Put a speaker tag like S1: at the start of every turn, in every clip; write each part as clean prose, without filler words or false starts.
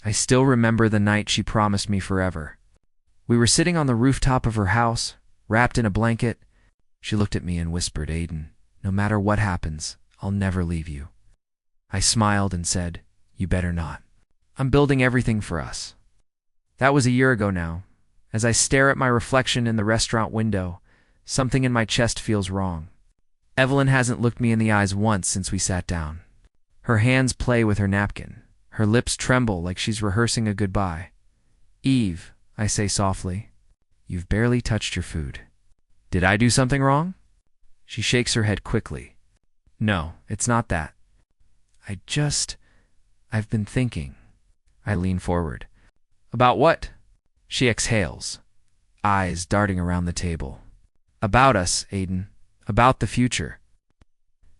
S1: I still remember the night she promised me forever. We were sitting on the rooftop of her house, wrapped in a blanket. She looked at me and whispered, "Aiden, no matter what happens, I'll never leave you." I smiled and said, "You better not. I'm building everything for us." That was a year ago now. As I stare at my reflection in the restaurant window, something in my chest feels wrong. Evelyn hasn't looked me in the eyes once since we sat down. Her hands play with her napkin. Her lips tremble like she's rehearsing a goodbye. "Eve," I say softly, "you've barely touched your food. Did I do something wrong?" She shakes her head quickly. "No, it's not that. I've been thinking." I lean forward. "About what?" She exhales, eyes darting around the table. "About us, Aiden. About the future."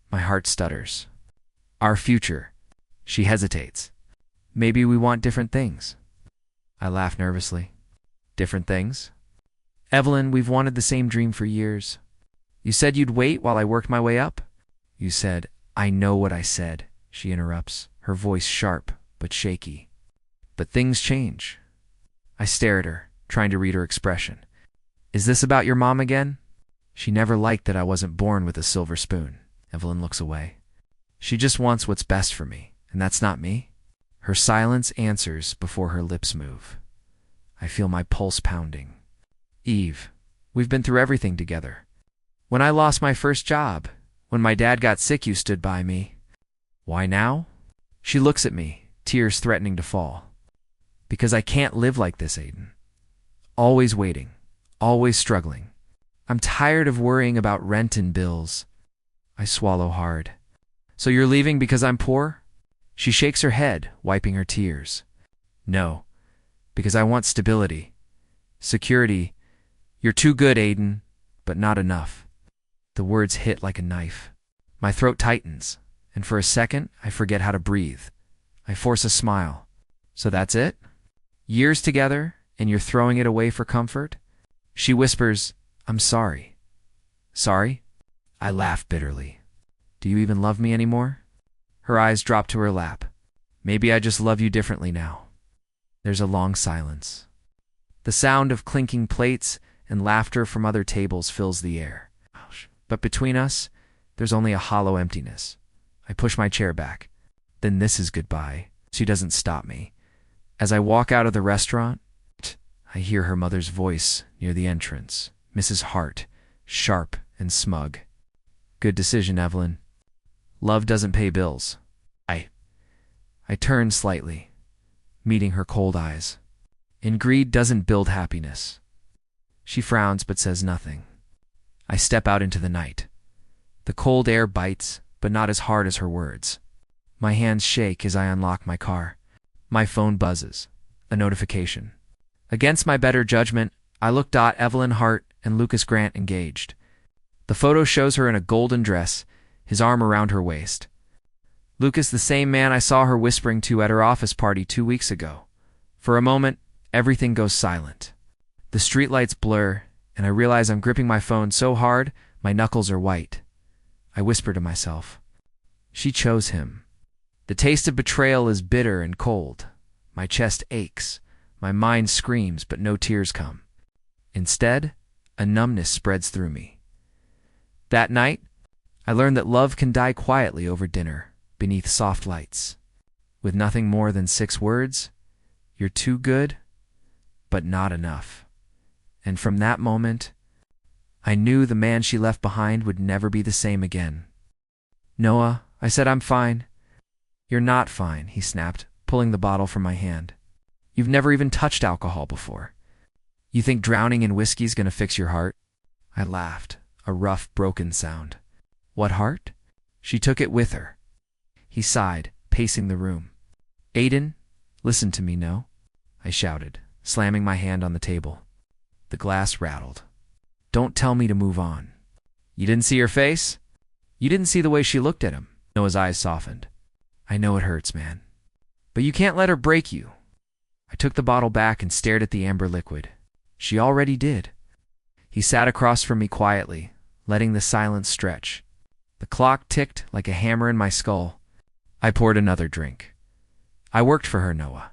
S1: My heart stutters. "Our future." She hesitates. "Maybe we want different things." I laugh nervously. "Different things?" "Evelyn, we've wanted the same dream for years. You said you'd wait while I worked my way up?" "You said—" "I know what I said," she interrupts, her voice sharp but shaky. "But things change." I stare at her, trying to read her expression. "Is this about your mom again?" "She never liked that I wasn't born with a silver spoon." Evelyn looks away. "She just wants what's best for me, and that's not me." Her silence answers before her lips move. I feel my pulse pounding. "Eve, we've been through everything together. When I lost my first job, when my dad got sick, you stood by me. Why now?" She looks at me, tears threatening to fall. "Because I can't live like this, Aiden. Always waiting, always struggling. I'm tired of worrying about rent and bills." I swallow hard. "So you're leaving because I'm poor?" She shakes her head, wiping her tears. "No, because I want stability. Security. You're too good, Aiden, but not enough." The words hit like a knife. My throat tightens, and for a second, I forget how to breathe. I force a smile. "So that's it? Years together, and you're throwing it away for comfort?" She whispers, "I'm sorry." "Sorry?" I laugh bitterly. "Do you even love me anymore?" Her eyes drop to her lap. "Maybe I just love you differently now." There's a long silence. The sound of clinking plates and laughter from other tables fills the air. But between us, there's only a hollow emptiness. I push my chair back. "Then this is goodbye." She doesn't stop me. As I walk out of the restaurant, I hear her mother's voice near the entrance, Mrs. Hart, sharp and smug. "Good decision, Evelyn. Love doesn't pay bills." I turn slightly, meeting her cold eyes. "And greed doesn't build happiness." She frowns but says nothing. I step out into the night. The cold air bites, but not as hard as her words. My hands shake as I unlock my car. My phone buzzes. A notification. Against my better judgment, I look. Evelyn Hart and Lucas Grant engaged. The photo shows her in a golden dress, his arm around her waist. Lucas, the same man I saw her whispering to at her office party 2 weeks ago. For a moment, everything goes silent. The streetlights blur, and I realize I'm gripping my phone so hard, my knuckles are white. I whisper to myself, "She chose him." The taste of betrayal is bitter and cold. My chest aches. My mind screams, but no tears come. Instead, a numbness spreads through me. That night, I learned that love can die quietly over dinner, beneath soft lights, with nothing more than 6 words: "You're too good, but not enough." And from that moment, I knew the man she left behind would never be the same again. "Noah," I said, "I'm fine." "You're not fine," he snapped, pulling the bottle from my hand. "You've never even touched alcohol before. You think drowning in whiskey's gonna fix your heart?" I laughed, a rough, broken sound. "What heart?" She took it with her. He sighed, pacing the room. "Aiden, listen to me, no?" I shouted, slamming my hand on the table. The glass rattled. "Don't tell me to move on." "You didn't see her face? You didn't see the way she looked at him?" Noah's eyes softened. "I know it hurts, man. But you can't let her break you." I took the bottle back and stared at the amber liquid. She already did. He sat across from me quietly, letting the silence stretch. The clock ticked like a hammer in my skull. I poured another drink. "I worked for her, Noah.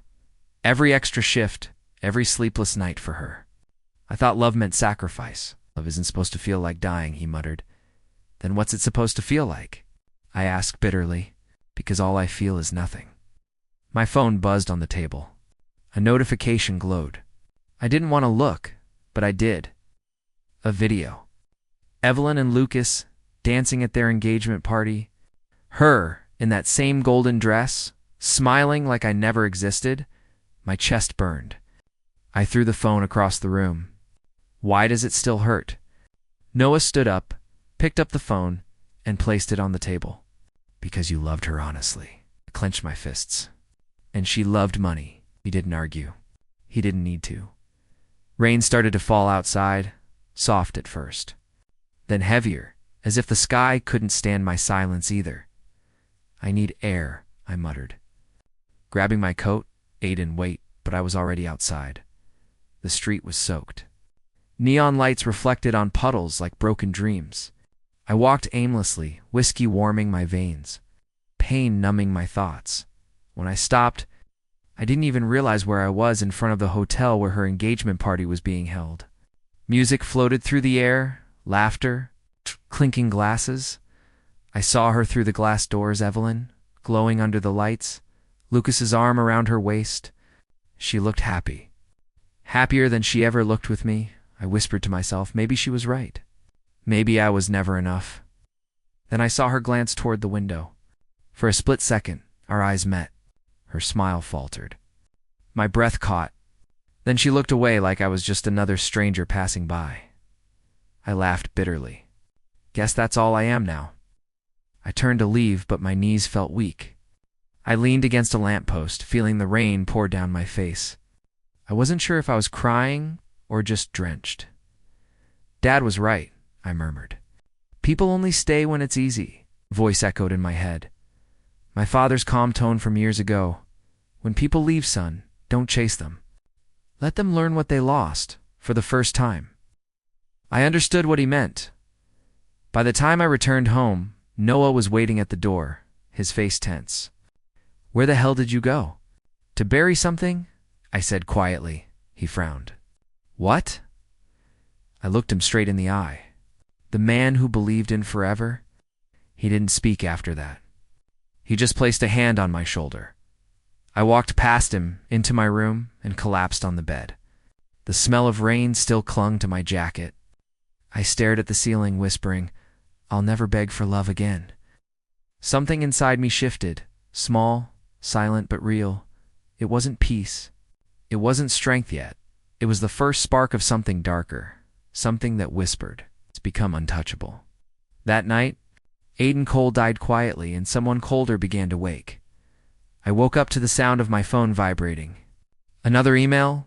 S1: Every extra shift, every sleepless night for her. I thought love meant sacrifice. Love isn't supposed to feel like dying, he muttered. Then what's it supposed to feel like? I asked bitterly, because all I feel is nothing. My phone buzzed on the table. A notification glowed. I didn't want to look, but I did. A video. Evelyn and Lucas dancing at their engagement party. Her in that same golden dress, smiling like I never existed. My chest burned. I threw the phone across the room. Why does it still hurt? Noah stood up, picked up the phone, and placed it on the table. Because you loved her honestly. I clenched my fists. And she loved money. He didn't argue. He didn't need to. Rain started to fall outside, soft at first. Then heavier, as if the sky couldn't stand my silence either. I need air, I muttered. Grabbing my coat, Aiden, wait, but I was already outside. The street was soaked. Neon lights reflected on puddles like broken dreams. I walked aimlessly, whiskey warming my veins, pain numbing my thoughts. When I stopped, I didn't even realize where I was in front of the hotel where her engagement party was being held. Music floated through the air, laughter, clinking glasses. I saw her through the glass doors, Evelyn, glowing under the lights, Lucas's arm around her waist. She looked happy. Happier than she ever looked with me. I whispered to myself, maybe she was right. Maybe I was never enough. Then I saw her glance toward the window. For a split second, our eyes met. Her smile faltered. My breath caught. Then she looked away like I was just another stranger passing by. I laughed bitterly. Guess that's all I am now. I turned to leave, but my knees felt weak. I leaned against a lamppost, feeling the rain pour down my face. I wasn't sure if I was crying or just drenched. Dad was right, I murmured. People only stay when it's easy, voice echoed in my head. My father's calm tone from years ago. When people leave, son, don't chase them. Let them learn what they lost, for the first time. I understood what he meant. By the time I returned home, Noah was waiting at the door, his face tense. Where the hell did you go? To bury something? I said quietly. He frowned. What? I looked him straight in the eye. The man who believed in forever? He didn't speak after that. He just placed a hand on my shoulder. I walked past him, into my room, and collapsed on the bed. The smell of rain still clung to my jacket. I stared at the ceiling, whispering, I'll never beg for love again. Something inside me shifted, small, silent but real. It wasn't peace. It wasn't strength yet. It was the first spark of something darker, something that whispered, it's become untouchable. That night, Aiden Cole died quietly, and someone colder began to wake. I woke up to the sound of my phone vibrating. Another email?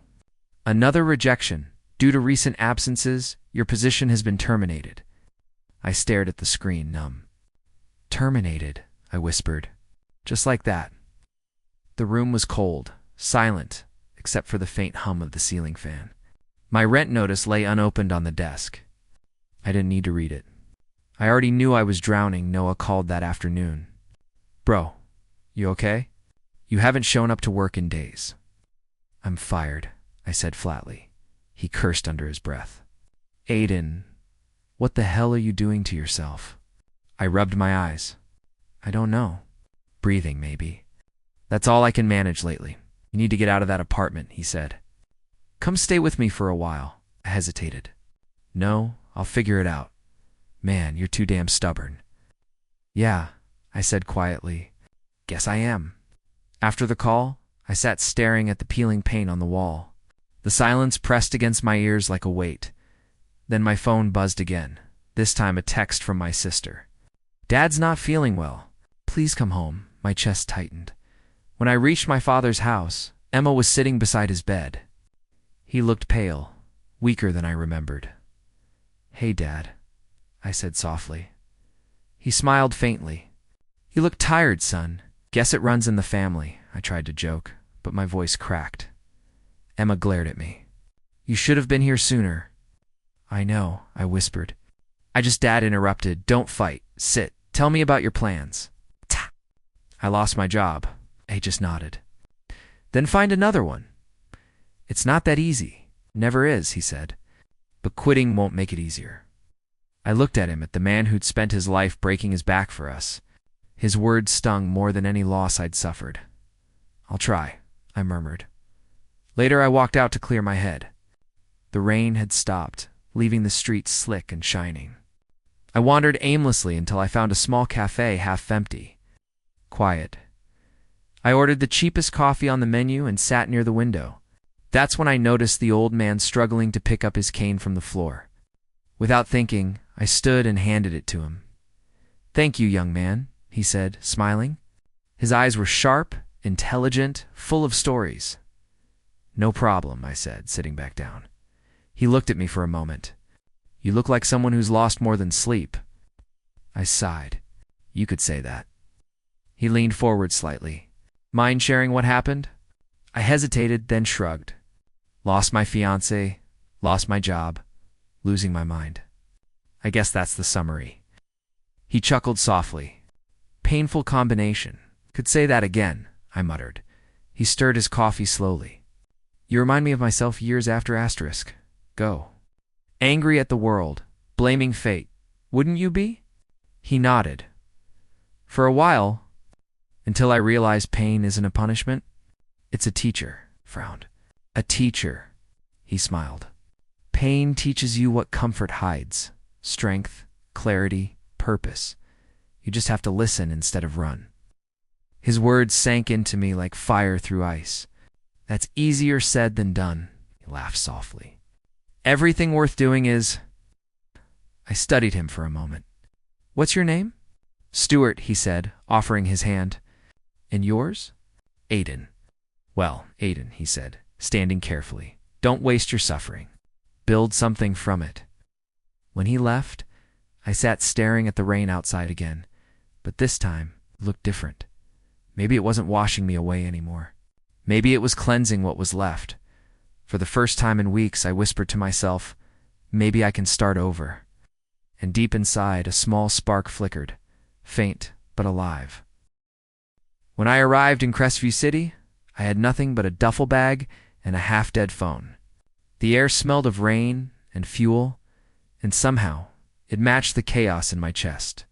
S1: Another rejection. Due to recent absences, your position has been terminated. I stared at the screen, numb. Terminated, I whispered. Just like that. The room was cold, silent, except for the faint hum of the ceiling fan. My rent notice lay unopened on the desk. I didn't need to read it. I already knew I was drowning, Noah called that afternoon. Bro, you okay? You haven't shown up to work in days. I'm fired, I said flatly. He cursed under his breath. Aiden, what the hell are you doing to yourself? I rubbed my eyes. I don't know. Breathing, maybe. That's all I can manage lately. You need to get out of that apartment, he said. Come stay with me for a while. I hesitated. No, I'll figure it out. Man, you're too damn stubborn. Yeah, I said quietly. Guess I am. After the call, I sat staring at the peeling paint on the wall. The silence pressed against my ears like a weight. Then my phone buzzed again, this time a text from my sister. Dad's not feeling well. Please come home. My chest tightened. When I reached my father's house, Emma was sitting beside his bed. He looked pale, weaker than I remembered. Hey, Dad, I said softly. He smiled faintly. You look tired, son. Guess it runs in the family, I tried to joke, but my voice cracked. Emma glared at me. You should have been here sooner. I know, I whispered. Dad interrupted. Don't fight. Sit. Tell me about your plans. I lost my job. I just nodded. Then find another one. It's not that easy. Never is, he said. But quitting won't make it easier. I looked at him, at the man who'd spent his life breaking his back for us. His words stung more than any loss I'd suffered. I'll try, I murmured. Later I walked out to clear my head. The rain had stopped, leaving the streets slick and shining. I wandered aimlessly until I found a small cafe half empty. Quiet. I ordered the cheapest coffee on the menu and sat near the window. That's when I noticed the old man struggling to pick up his cane from the floor. Without thinking, I stood and handed it to him. "Thank you, young man," he said, smiling. His eyes were sharp, intelligent, full of stories. "No problem," I said, sitting back down. He looked at me for a moment. "You look like someone who's lost more than sleep." I sighed. "You could say that." He leaned forward slightly. "Mind sharing what happened?" I hesitated, then shrugged. Lost my fiancée, lost my job, losing my mind. I guess that's the summary. He chuckled softly. "Painful combination. Could say that again," I muttered. He stirred his coffee slowly. "You remind me of myself years after asterisk. Go. Angry at the world, blaming fate. Wouldn't you be?" He nodded. "For a while, until I realized pain isn't a punishment. It's a teacher," frowned. "A teacher," he smiled. "Pain teaches you what comfort hides. Strength, clarity, purpose. You just have to listen instead of run." His words sank into me like fire through ice. "That's easier said than done," he laughed softly. "Everything worth doing is—" I studied him for a moment. "What's your name?" "Stuart," he said, offering his hand. "And yours?" "Aiden." "Well, Aiden," he said, standing carefully. "Don't waste your suffering. Build something from it." When he left, I sat staring at the rain outside again, but this time it looked different. Maybe it wasn't washing me away anymore. Maybe it was cleansing what was left. For the first time in weeks, I whispered to myself, maybe I can start over. And deep inside, a small spark flickered, faint but alive. When I arrived in Crestview City, I had nothing but a duffel bag and a half-dead phone. The air smelled of rain and fuel, and somehow it matched the chaos in my chest.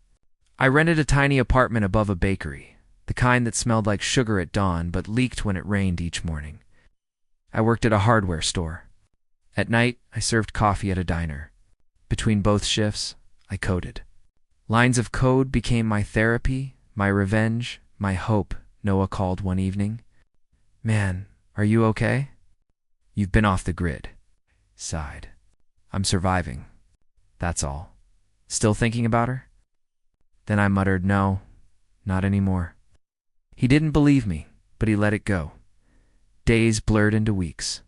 S1: I rented a tiny apartment above a bakery, the kind that smelled like sugar at dawn but leaked when it rained each morning. I worked at a hardware store. At night, I served coffee at a diner. Between both shifts, I coded. Lines of code became my therapy, my revenge, my hope, Noah called one evening. "Man, are you okay?" "You've been off the grid." Sighed. "I'm surviving. That's all." "Still thinking about her?" Then I muttered, "No, not anymore." He didn't believe me, but he let it go. Days blurred into weeks.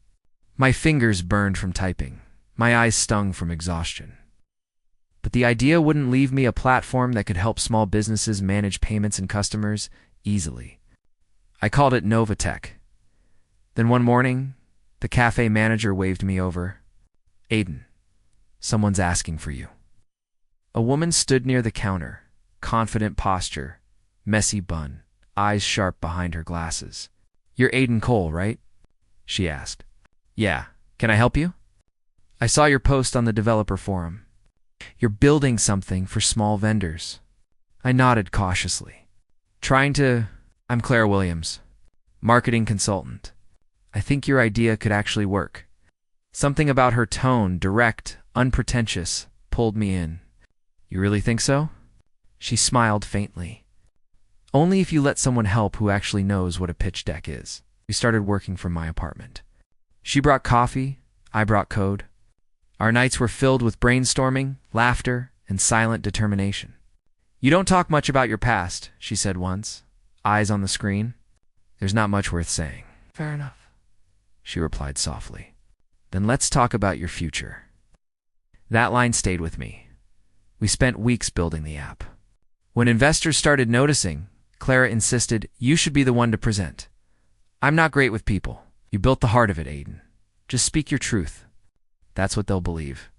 S1: My fingers burned from typing. My eyes stung from exhaustion. But the idea wouldn't leave me a platform that could help small businesses manage payments and customers easily. I called it Novatech. Then one morning, the cafe manager waved me over. "Aiden, someone's asking for you." A woman stood near the counter, confident posture, messy bun, eyes sharp behind her glasses. "You're Aiden Cole, right?" she asked. "Yeah. Can I help you?" "I saw your post on the developer forum. You're building something for small vendors." I nodded cautiously. I'm Claire Williams, marketing consultant. I think your idea could actually work." Something about her tone, direct, unpretentious, pulled me in. "You really think so?" She smiled faintly. "Only if you let someone help who actually knows what a pitch deck is." We started working from my apartment. She brought coffee, I brought code. Our nights were filled with brainstorming, laughter, and silent determination. "You don't talk much about your past," she said once, eyes on the screen. "There's not much worth saying." "Fair enough," she replied softly. "Then let's talk about your future." That line stayed with me. We spent weeks building the app. When investors started noticing, Clara insisted, "You should be the one to present." "I'm not great with people." "You built the heart of it, Aiden. Just speak your truth. That's what they'll believe."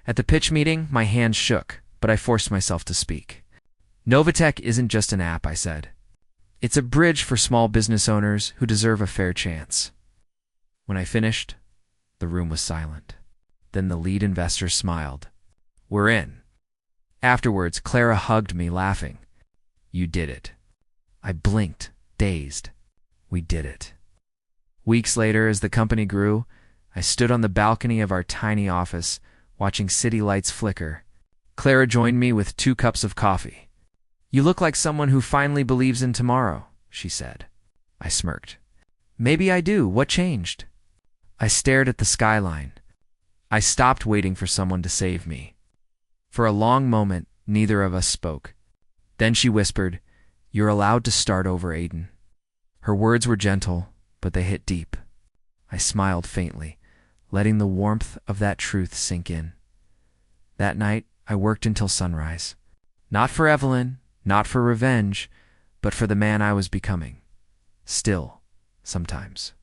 S1: At the pitch meeting, my hands shook, but I forced myself to speak. "Novatech isn't just an app," I said. It's a bridge for small business owners who deserve a fair chance. When I finished, the room was silent. Then the lead investor smiled. We're in. Afterwards, Clara hugged me, laughing. You did it. I blinked, dazed. We did it. Weeks later, as the company grew, I stood on the balcony of our tiny office, watching city lights flicker. Clara joined me with 2 cups of coffee. You look like someone who finally believes in tomorrow, she said. I smirked. Maybe I do. What changed? I stared at the skyline. I stopped waiting for someone to save me. For a long moment, neither of us spoke. Then she whispered, You're allowed to start over, Aiden. Her words were gentle, but they hit deep. I smiled faintly, letting the warmth of that truth sink in. That night, I worked until sunrise. Not for Evelyn, not for revenge, but for the man I was becoming. Still, sometimes.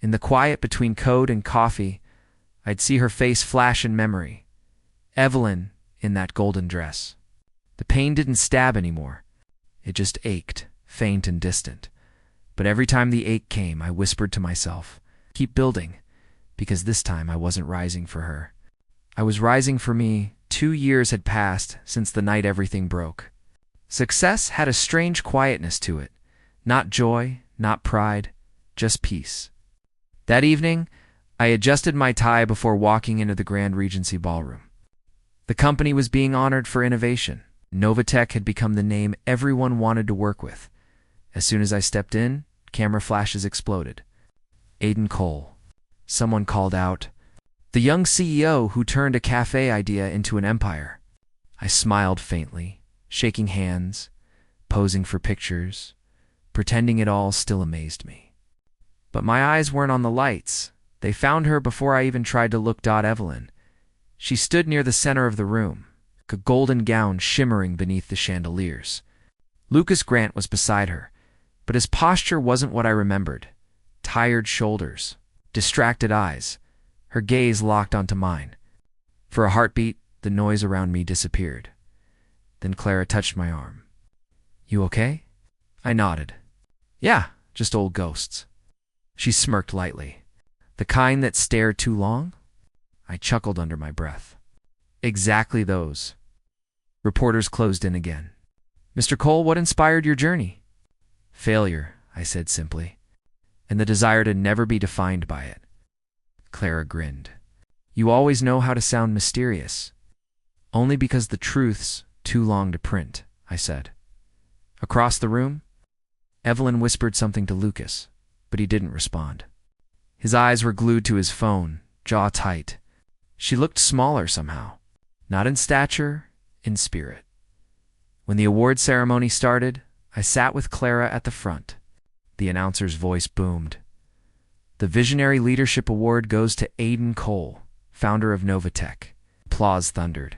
S1: In the quiet between code and coffee, I'd see her face flash in memory. Evelyn in that golden dress. The pain didn't stab anymore. It just ached, faint and distant. But every time the ache came, I whispered to myself, keep building, because this time I wasn't rising for her. I was rising for me. 2 years had passed since the night everything broke. Success had a strange quietness to it. Not joy, not pride, just peace. That evening, I adjusted my tie before walking into the Grand Regency Ballroom. The company was being honored for innovation. Novatech had become the name everyone wanted to work with. As soon as I stepped in, camera flashes exploded. Aiden Cole. Someone called out, the young CEO who turned a cafe idea into an empire. I smiled faintly, shaking hands, posing for pictures, pretending it all still amazed me. But my eyes weren't on the lights. They found her before I even tried to look. Evelyn. She stood near the center of the room, a golden gown shimmering beneath the chandeliers. Lucas Grant was beside her, but his posture wasn't what I remembered. Tired shoulders, distracted eyes, her gaze locked onto mine. For a heartbeat, the noise around me disappeared. Then Clara touched my arm. You okay? I nodded. Yeah, just old ghosts. She smirked lightly. The kind that stare too long? I chuckled under my breath. Exactly those. Reporters closed in again. Mr. Cole, what inspired your journey? Failure, I said simply, and the desire to never be defined by it. Clara grinned. You always know how to sound mysterious. Only because the truth's too long to print, I said. Across the room, Evelyn whispered something to Lucas, but he didn't respond. His eyes were glued to his phone, jaw tight. She looked smaller somehow. Not in stature, in spirit. When the award ceremony started, I sat with Clara at the front. The announcer's voice boomed. The Visionary Leadership Award goes to Aiden Cole, founder of Novatech. Applause thundered.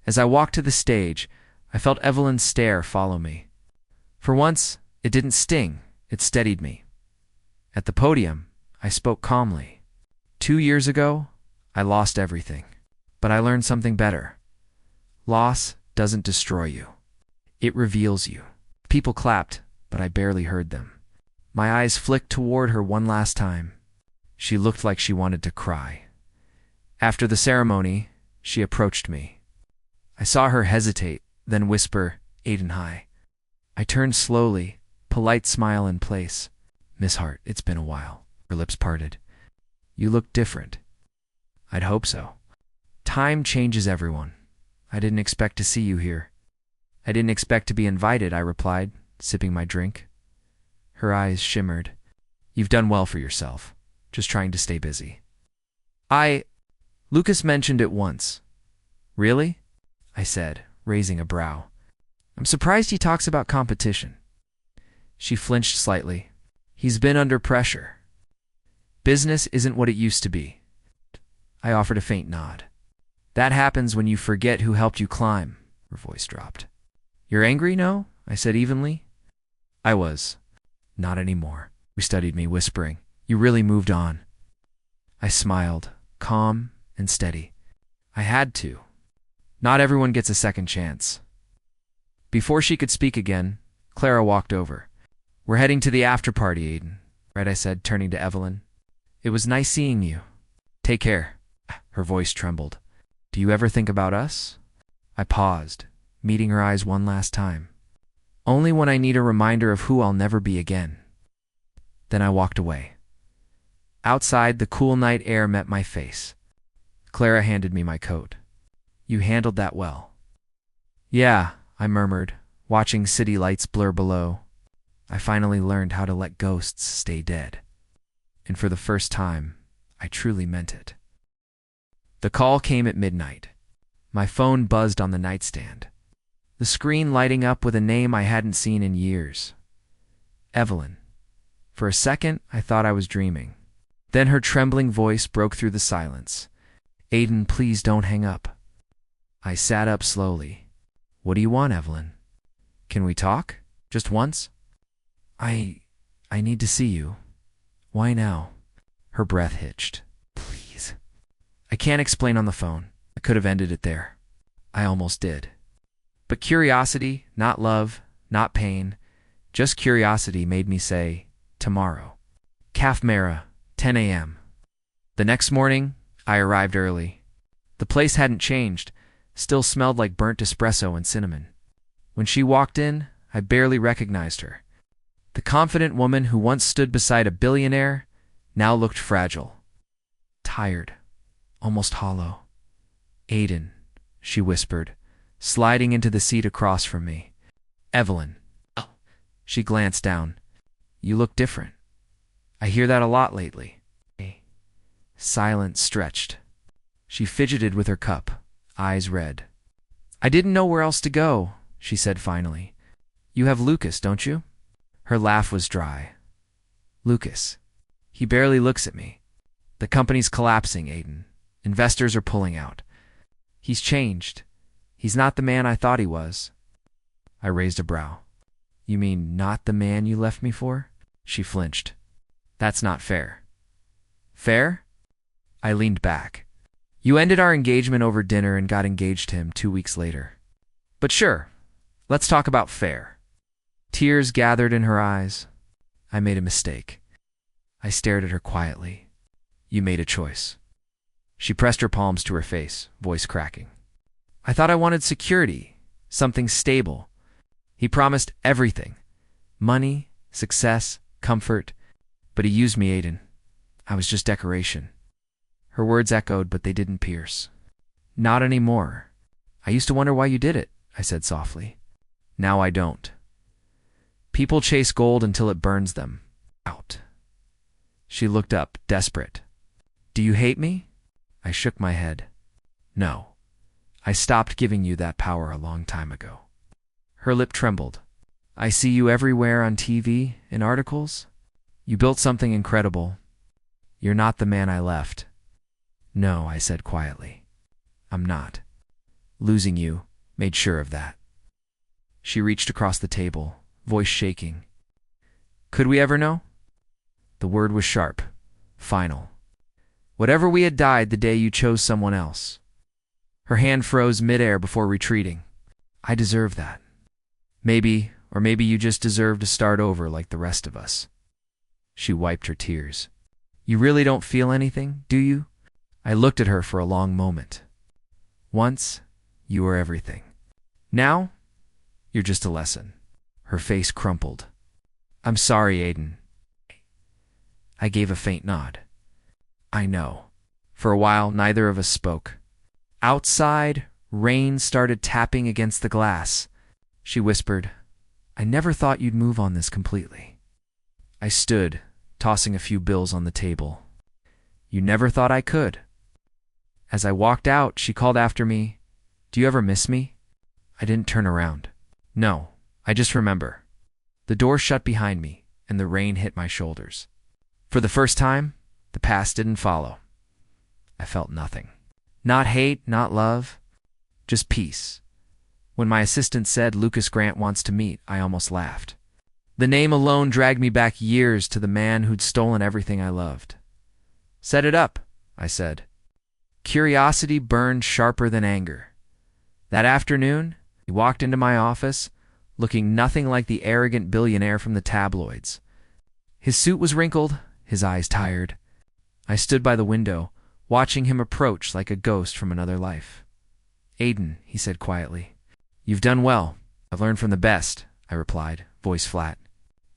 S1: As I walked to the stage, I felt Evelyn's stare follow me. For once, it didn't sting, it steadied me. At the podium, I spoke calmly. 2 years ago, I lost everything, but I learned something better. Loss doesn't destroy you. It reveals you. People clapped, but I barely heard them. My eyes flicked toward her one last time. She looked like she wanted to cry. After the ceremony, she approached me. I saw her hesitate, then whisper, Aiden, hi. I turned slowly, polite smile in place. Miss Hart, it's been a while. Her lips parted. You look different. I'd hope so. Time changes everyone. I didn't expect to see you here. I didn't expect to be invited, I replied, sipping my drink. Her eyes shimmered. You've done well for yourself. Just trying to stay busy. Lucas mentioned it once. Really? I said, raising a brow. I'm surprised he talks about competition. She flinched slightly. He's been under pressure. Business isn't what it used to be. I offered a faint nod. That happens when you forget who helped you climb. Her voice dropped. You're angry, no? I said evenly. I was. Not anymore. She studied me, whispering, You really moved on. I smiled, calm and steady. I had to. Not everyone gets a second chance. Before she could speak again, Clara walked over. "We're heading to the after party, Aiden," right? I said, turning to Evelyn. "It was nice seeing you. Take care." Her voice trembled. "Do you ever think about us?" I paused, meeting her eyes one last time. "Only when I need a reminder of who I'll never be again." Then I walked away. Outside, the cool night air met my face. Clara handed me my coat. "You handled that well." "Yeah," I murmured, watching city lights blur below. I finally learned how to let ghosts stay dead. And for the first time, I truly meant it. The call came at midnight. My phone buzzed on the nightstand, the screen lighting up with a name I hadn't seen in years. Evelyn. For a second, I thought I was dreaming. Then her trembling voice broke through the silence. "Aiden, please don't hang up." I sat up slowly. "What do you want, Evelyn? Can we talk? Just once?" I need to see you." "Why now?" Her breath hitched. "Please." "I can't explain on the phone. I could have ended it there. I almost did. But curiosity, not love, not pain, just curiosity made me say, tomorrow. Caf Mera, 10 a.m. The next morning, I arrived early. The place hadn't changed, still smelled like burnt espresso and cinnamon. When she walked in, I barely recognized her. The confident woman who once stood beside a billionaire now looked fragile, tired, almost hollow. "Aiden," she whispered, sliding into the seat across from me. "Evelyn." Oh. She glanced down. "You look different. I hear that a lot lately." Silence stretched. She fidgeted with her cup, eyes red. "I didn't know where else to go," she said finally. "You have Lucas, don't you?" Her laugh was dry. "Lucas. He barely looks at me. The company's collapsing, Aiden. Investors are pulling out. He's changed. He's not the man I thought he was." I raised a brow. "You mean not the man you left me for?" She flinched. "That's not fair." "Fair?" I leaned back. "You ended our engagement over dinner and got engaged to him 2 weeks later. But sure, let's talk about fair." Tears gathered in her eyes. "I made a mistake." I stared at her quietly. "You made a choice." She pressed her palms to her face, voice cracking. "I thought I wanted security, something stable. He promised everything. Money, success, comfort. But he used me, Aiden. I was just decoration." Her words echoed, but they didn't pierce. "Not anymore. I used to wonder why you did it," I said softly. "Now I don't. People chase gold until it burns them out." She looked up, desperate. "Do you hate me?" I shook my head. "No. I stopped giving you that power a long time ago." Her lip trembled. "I see you everywhere on TV, in articles. You built something incredible. You're not the man I left." "No," I said quietly. "I'm not. Losing you made sure of that." She reached across the table, voice shaking. "Could we ever know?" The word was sharp, final. "Whatever we had died the day you chose someone else." Her hand froze midair before retreating. "I deserve that. Maybe, or maybe you just deserve to start over like the rest of us." She wiped her tears. "You really don't feel anything, do you?" I looked at her for a long moment. "Once, you were everything. Now, you're just a lesson." Her face crumpled. "I'm sorry, Aiden." I gave a faint nod. "I know." For a while, neither of us spoke. Outside, rain started tapping against the glass. She whispered, "I never thought you'd move on this completely." I stood, tossing a few bills on the table. "You never thought I could." As I walked out, she called after me, "Do you ever miss me?" I didn't turn around. No, I just remember. The door shut behind me, and the rain hit my shoulders. For the first time, the past didn't follow. I felt nothing. Not hate, not love, just peace. When my assistant said Lucas Grant wants to meet, I almost laughed. The name alone dragged me back years to the man who'd stolen everything I loved. "Set it up," I said. Curiosity burned sharper than anger. That afternoon, he walked into my office, looking nothing like the arrogant billionaire from the tabloids. His suit was wrinkled, his eyes tired. I stood by the window, watching him approach like a ghost from another life. "Aiden," he said quietly. "You've done well. I've learned from the best," I replied, voice flat.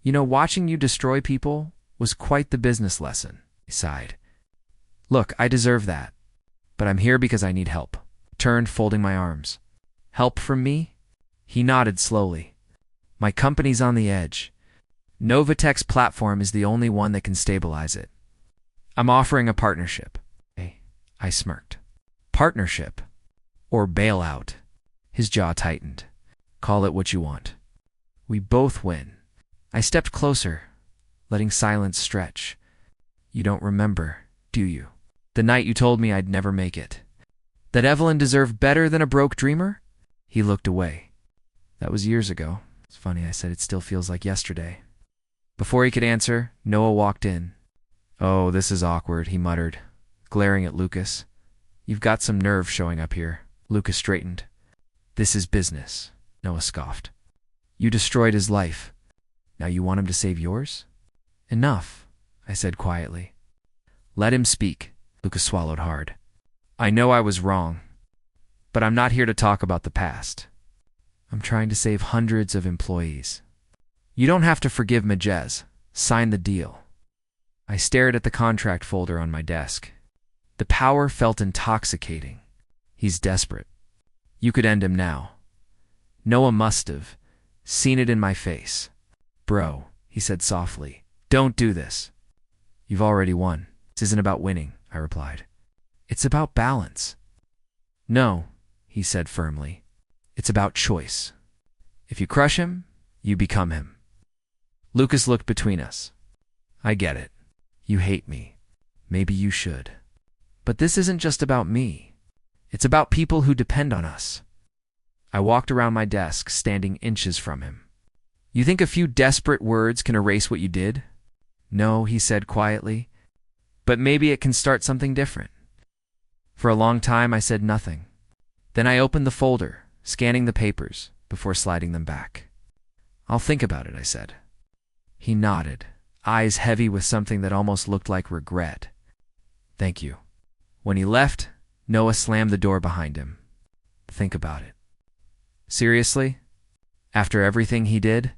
S1: "You know, watching you destroy people was quite the business lesson," he sighed. "Look, I deserve that. But I'm here because I need help." Turned, folding my arms. "Help from me?" He nodded slowly. "My company's on the edge. Novatech's platform is the only one that can stabilize it. I'm offering a partnership." I smirked. "Partnership? Or bailout?" His jaw tightened. "Call it what you want. We both win." I stepped closer, letting silence stretch. "You don't remember, do you? The night you told me I'd never make it. That Evelyn deserved better than a broke dreamer?" He looked away. "That was years ago." It's funny, I said it still feels like yesterday. Before he could answer, Noah walked in. "Oh, this is awkward," he muttered, glaring at Lucas. "You've got some nerve showing up here." Lucas straightened. "This is business," Noah scoffed. "You destroyed his life. Now you want him to save yours?" "Enough," I said quietly. "Let him speak." Lucas swallowed hard. "I know I was wrong, but I'm not here to talk about the past. I'm trying to save hundreds of employees. You don't have to forgive Majez. Sign the deal." I stared at the contract folder on my desk. The power felt intoxicating. He's desperate. You could end him now. Noah must have seen it in my face. "Bro," he said softly, "don't do this. You've already won." "This isn't about winning," I replied. "It's about balance." "No," he said firmly. "It's about choice. If you crush him, you become him." Lucas looked between us. "I get it. You hate me. Maybe you should. But this isn't just about me. It's about people who depend on us." I walked around my desk, standing inches from him. "You think a few desperate words can erase what you did?" "No," he said quietly. "But maybe it can start something different." For a long time, I said nothing. Then I opened the folder, scanning the papers before sliding them back. "I'll think about it," I said. He nodded, eyes heavy with something that almost looked like regret. "Thank you." When he left, Noah slammed the door behind him. "Think about it." "Seriously? After everything he did?"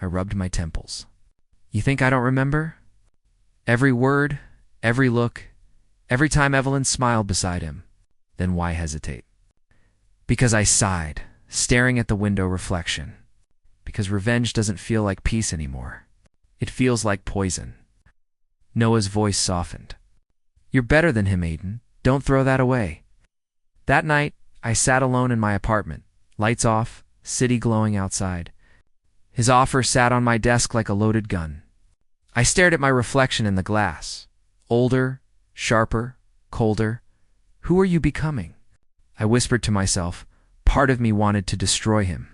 S1: I rubbed my temples. "You think I don't remember? Every word, every look, every time Evelyn smiled beside him. Then why hesitate?" Because I sighed, staring at the window reflection. Because revenge doesn't feel like peace anymore. It feels like poison. Noah's voice softened. "You're better than him, Aiden. Don't throw that away." That night, I sat alone in my apartment, lights off, city glowing outside. His offer sat on my desk like a loaded gun. I stared at my reflection in the glass. Older, sharper, colder. Who are you becoming? I whispered to myself. Part of me wanted to destroy him,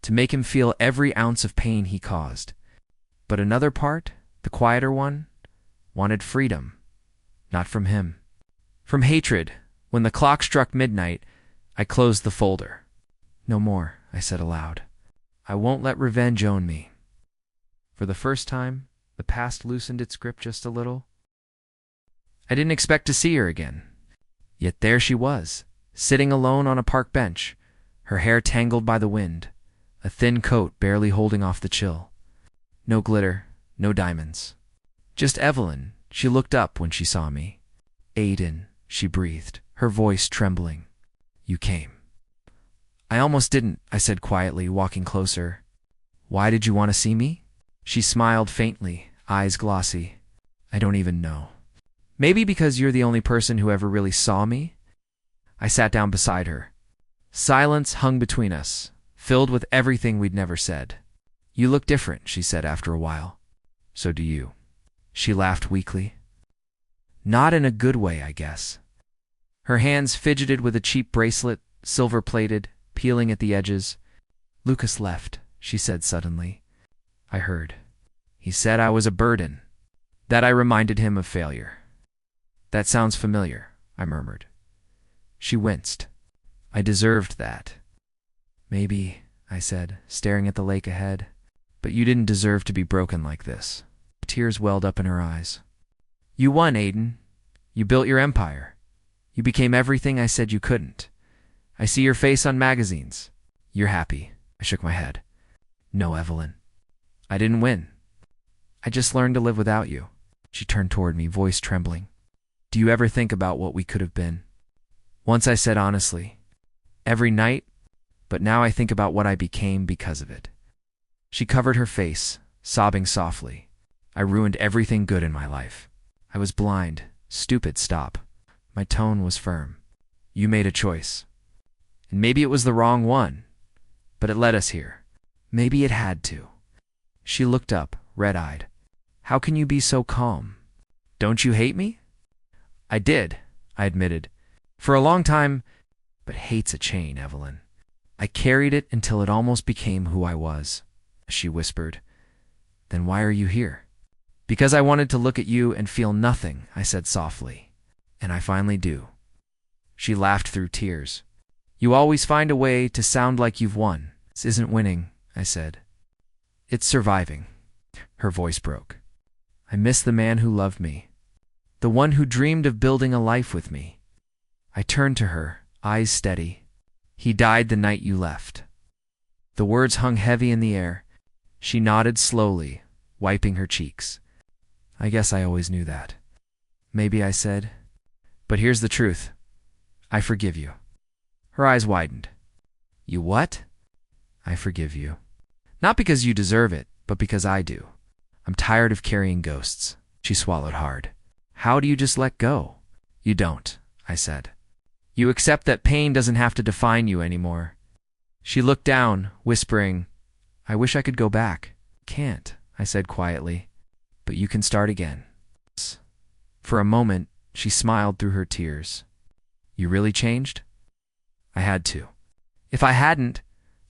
S1: to make him feel every ounce of pain he caused. But another part, the quieter one, wanted freedom. Not from him. From hatred. When the clock struck midnight, I closed the folder. "No more," I said aloud. "I won't let revenge own me." For the first time, the past loosened its grip just a little. I didn't expect to see her again. Yet there she was, sitting alone on a park bench, her hair tangled by the wind, a thin coat barely holding off the chill. No glitter, no diamonds. Just Evelyn. She looked up when she saw me. "Aiden," she breathed, her voice trembling. "You came." "I almost didn't," I said quietly, walking closer. "Why did you want to see me?" She smiled faintly, eyes glossy. "I don't even know. Maybe because you're the only person who ever really saw me?" I sat down beside her. Silence hung between us, filled with everything we'd never said. "You look different," she said after a while. "So do you." She laughed weakly. Not in a good way, I guess. Her hands fidgeted with a cheap bracelet, silver-plated, peeling at the edges. "Lucas left," she said suddenly. I heard. "He said I was a burden." That I reminded him of failure. "That sounds familiar," I murmured. She winced. "I deserved that." "Maybe," I said, staring at the lake ahead. But you didn't deserve to be broken like this. Tears welled up in her eyes. You won, Aiden. You built your empire. You became everything I said you couldn't. I see your face on magazines. You're happy. I shook my head. No, Evelyn. I didn't win. I just learned to live without you. She turned toward me, voice trembling. Do you ever think about what we could have been? Once I said honestly, every night, but now I think about what I became because of it. She covered her face, sobbing softly. I ruined everything good in my life. I was blind. Stupid, stop. My tone was firm. You made a choice. And maybe it was the wrong one, but it led us here. Maybe it had to. She looked up, red-eyed. How can you be so calm? Don't you hate me? I did, I admitted. For a long time, but hate's a chain, Evelyn. I carried it until it almost became who I was. She whispered. Then why are you here? Because I wanted to look at you and feel nothing, I said softly. And I finally do. She laughed through tears. You always find a way to sound like you've won. This isn't winning, I said. It's surviving. Her voice broke. I miss the man who loved me. The one who dreamed of building a life with me. I turned to her, eyes steady. He died the night you left. The words hung heavy in the air. She nodded slowly, wiping her cheeks. I guess I always knew that. Maybe, I said. But here's the truth. I forgive you. Her eyes widened. You what? I forgive you. Not because you deserve it, but because I do. I'm tired of carrying ghosts. She swallowed hard. How do you just let go? You don't, I said. You accept that pain doesn't have to define you anymore. She looked down, whispering, I wish I could go back. Can't, I said quietly. But you can start again. For a moment, she smiled through her tears. You really changed? I had to. If I hadn't,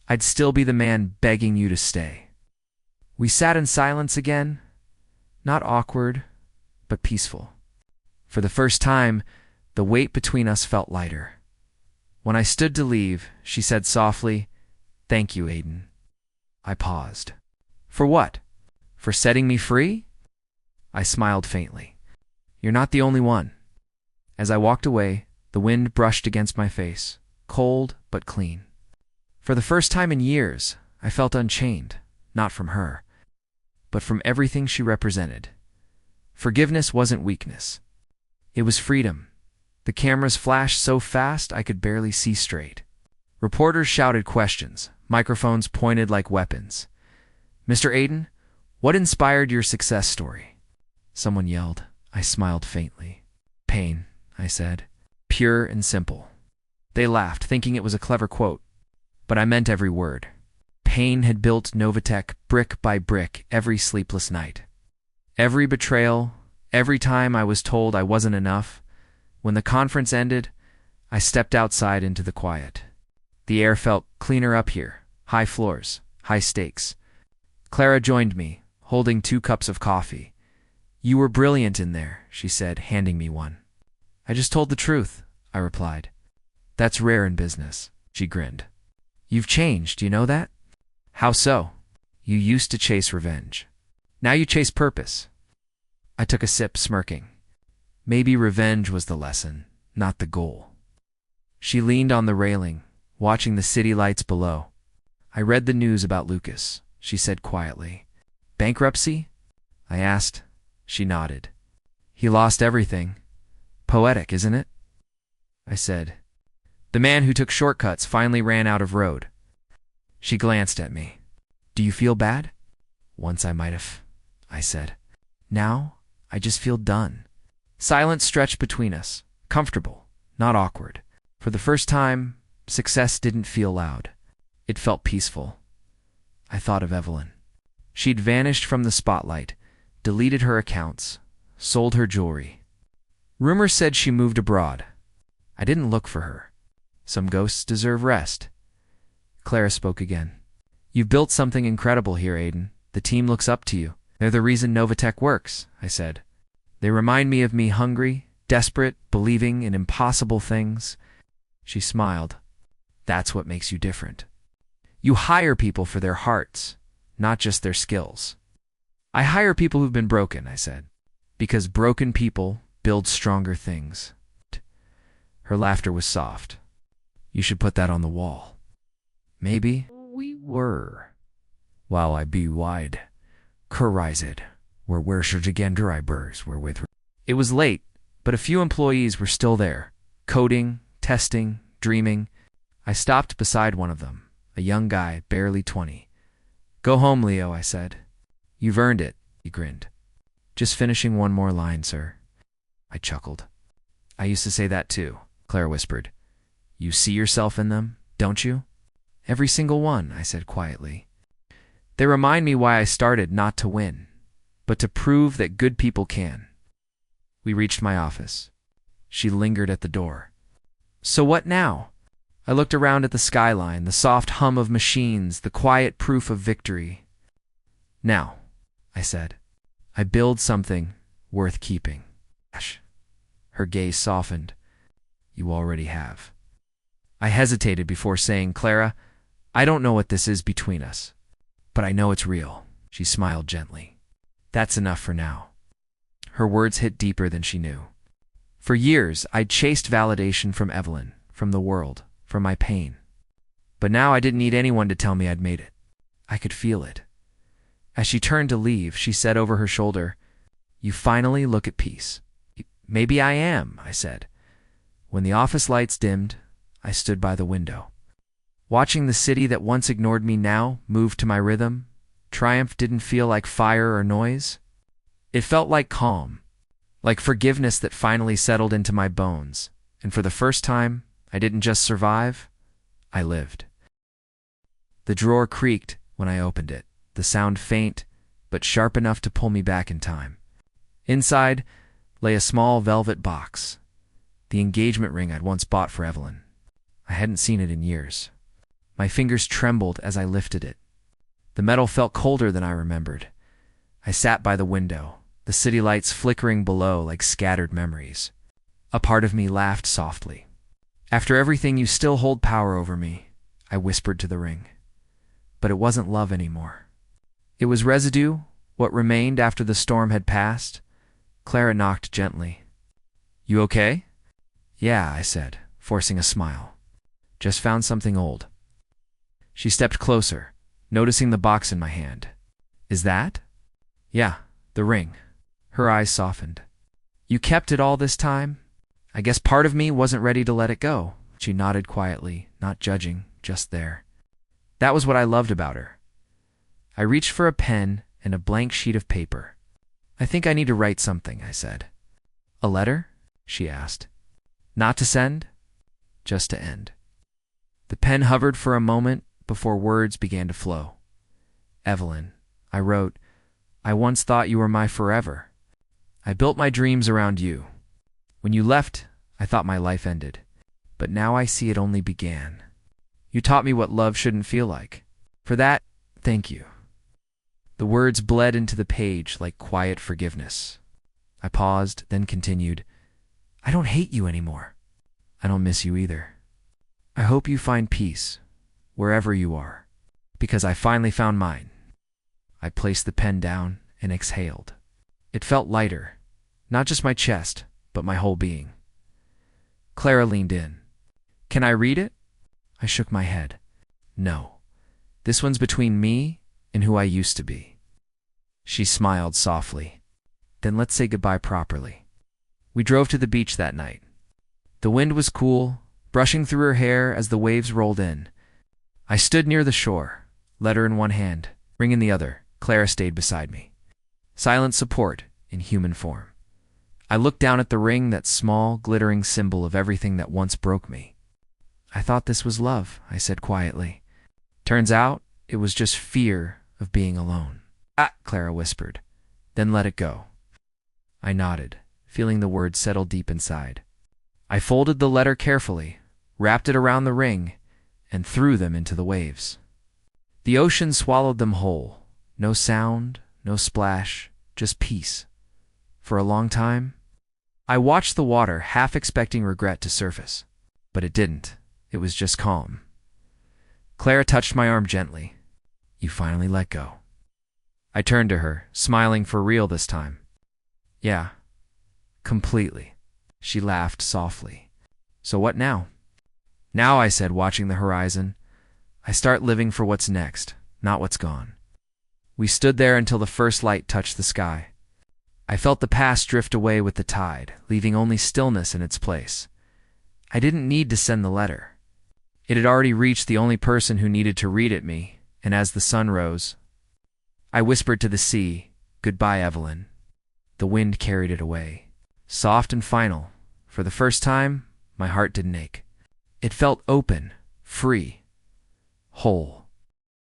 S1: I'd still be the man begging you to stay. We sat in silence again, not awkward, but peaceful. For the first time, the weight between us felt lighter. When I stood to leave, she said softly, Thank you, Aiden. I paused. For what? For setting me free? I smiled faintly. You're not the only one. As I walked away, the wind brushed against my face, cold but clean. For the first time in years, I felt unchained, not from her, but from everything she represented. Forgiveness wasn't weakness. It was freedom. The cameras flashed so fast I could barely see straight. Reporters shouted questions, microphones pointed like weapons. Mr. Aiden, what inspired your success story? Someone yelled. I smiled faintly. Pain, I said. Pure and simple. They laughed, thinking it was a clever quote. But I meant every word. Pain had built Novatech brick by brick every sleepless night. Every betrayal, every time I was told I wasn't enough. When the conference ended, I stepped outside into the quiet. The air felt cleaner up here. High floors, high stakes. Clara joined me, holding 2 cups of coffee. You were brilliant in there, she said, handing me one. I just told the truth, I replied. That's rare in business, she grinned. You've changed, you know that? How so? You used to chase revenge. Now you chase purpose. I took a sip, smirking. Maybe revenge was the lesson, not the goal. She leaned on the railing, watching the city lights below. I read the news about Lucas, she said quietly. Bankruptcy? I asked. She nodded. He lost everything. Poetic, isn't it? I said. The man who took shortcuts finally ran out of road. She glanced at me. Do you feel bad? Once I might have, I said. Now, I just feel done. Silence stretched between us, comfortable, not awkward. For the first time, success didn't feel loud. It felt peaceful. I thought of Evelyn. She'd vanished from the spotlight, deleted her accounts, sold her jewelry. Rumors said she moved abroad. I didn't look for her. Some ghosts deserve rest. Clara spoke again. You've built something incredible here, Aiden. The team looks up to you. They're the reason Novatech works, I said. They remind me of me hungry, desperate, believing in impossible things. She smiled. That's what makes you different. You hire people for their hearts, not just their skills. I hire people who've been broken, I said, because broken people build stronger things. Her laughter was soft. You should put that on the wall. Maybe we were. While I be wide, curized, where should again dry burrs were with. It was late, but a few employees were still there, coding, testing, dreaming. I stopped beside one of them, a young guy, barely 20. Go home, Leo, I said. You've earned it, he grinned. Just finishing one more line, sir. I chuckled. I used to say that too, Claire whispered. You see yourself in them, don't you? Every single one, I said quietly. They remind me why I started, not to win, but to prove that good people can. We reached my office. She lingered at the door. So what now? I looked around at the skyline, the soft hum of machines, the quiet proof of victory. Now, I said, I build something worth keeping. Her gaze softened. You already have. I hesitated before saying, Clara, I don't know what this is between us, but I know it's real. She smiled gently. That's enough for now. Her words hit deeper than she knew. For years, I'd chased validation from Evelyn, from the world, from my pain. But now I didn't need anyone to tell me I'd made it. I could feel it. As she turned to leave, she said over her shoulder, You finally look at peace. Maybe I am, I said. When the office lights dimmed, I stood by the window. Watching the city that once ignored me now move to my rhythm, triumph didn't feel like fire or noise. It felt like calm, like forgiveness that finally settled into my bones, and for the first time, I didn't just survive, I lived. The drawer creaked when I opened it, the sound faint, but sharp enough to pull me back in time. Inside lay a small velvet box, the engagement ring I'd once bought for Evelyn. I hadn't seen it in years. My fingers trembled as I lifted it. The metal felt colder than I remembered. I sat by the window, the city lights flickering below like scattered memories. A part of me laughed softly. After everything, you still hold power over me, I whispered to the ring. But it wasn't love anymore. It was residue, what remained after the storm had passed. Clara knocked gently. You okay? Yeah, I said, forcing a smile. Just found something old. She stepped closer, noticing the box in my hand. Is that? Yeah, the ring. Her eyes softened. You kept it all this time? I guess part of me wasn't ready to let it go. She nodded quietly, not judging, just there. That was what I loved about her. I reached for a pen and a blank sheet of paper. I think I need to write something, I said. A letter? She asked. Not to send? Just to end. The pen hovered for a moment before words began to flow. Evelyn, I wrote, I once thought you were my forever. I built my dreams around you. When you left, I thought my life ended. But now I see it only began. You taught me what love shouldn't feel like. For that, thank you. The words bled into the page like quiet forgiveness. I paused, then continued, I don't hate you anymore. I don't miss you either. I hope you find peace, wherever you are, because I finally found mine. I placed the pen down and exhaled. It felt lighter, not just my chest, but my whole being. Clara leaned in. Can I read it? I shook my head. No. This one's between me and who I used to be. She smiled softly. Then let's say goodbye properly. We drove to the beach that night. The wind was cool, brushing through her hair as the waves rolled in. I stood near the shore, letter in one hand, ring in the other. Clara stayed beside me. Silent support in human form. I looked down at the ring, that small, glittering symbol of everything that once broke me. I thought this was love, I said quietly. Turns out, it was just fear of being alone. Ah, Clara whispered. Then let it go. I nodded, feeling the words settle deep inside. I folded the letter carefully, wrapped it around the ring, and threw them into the waves. The ocean swallowed them whole. No sound, no splash, just peace. For a long time, I watched the water, half expecting regret to surface. But it didn't. It was just calm. Clara touched my arm gently. You finally let go. I turned to her, smiling for real this time. Yeah, completely. She laughed softly. So what now? Now, I said, watching the horizon, I start living for what's next, not what's gone. We stood there until the first light touched the sky. I felt the past drift away with the tide, leaving only stillness in its place. I didn't need to send the letter. It had already reached the only person who needed to read it me, and as the sun rose, I whispered to the sea, "Goodbye, Evelyn." The wind carried it away. Soft and final. For the first time, my heart didn't ache. It felt open, free, whole.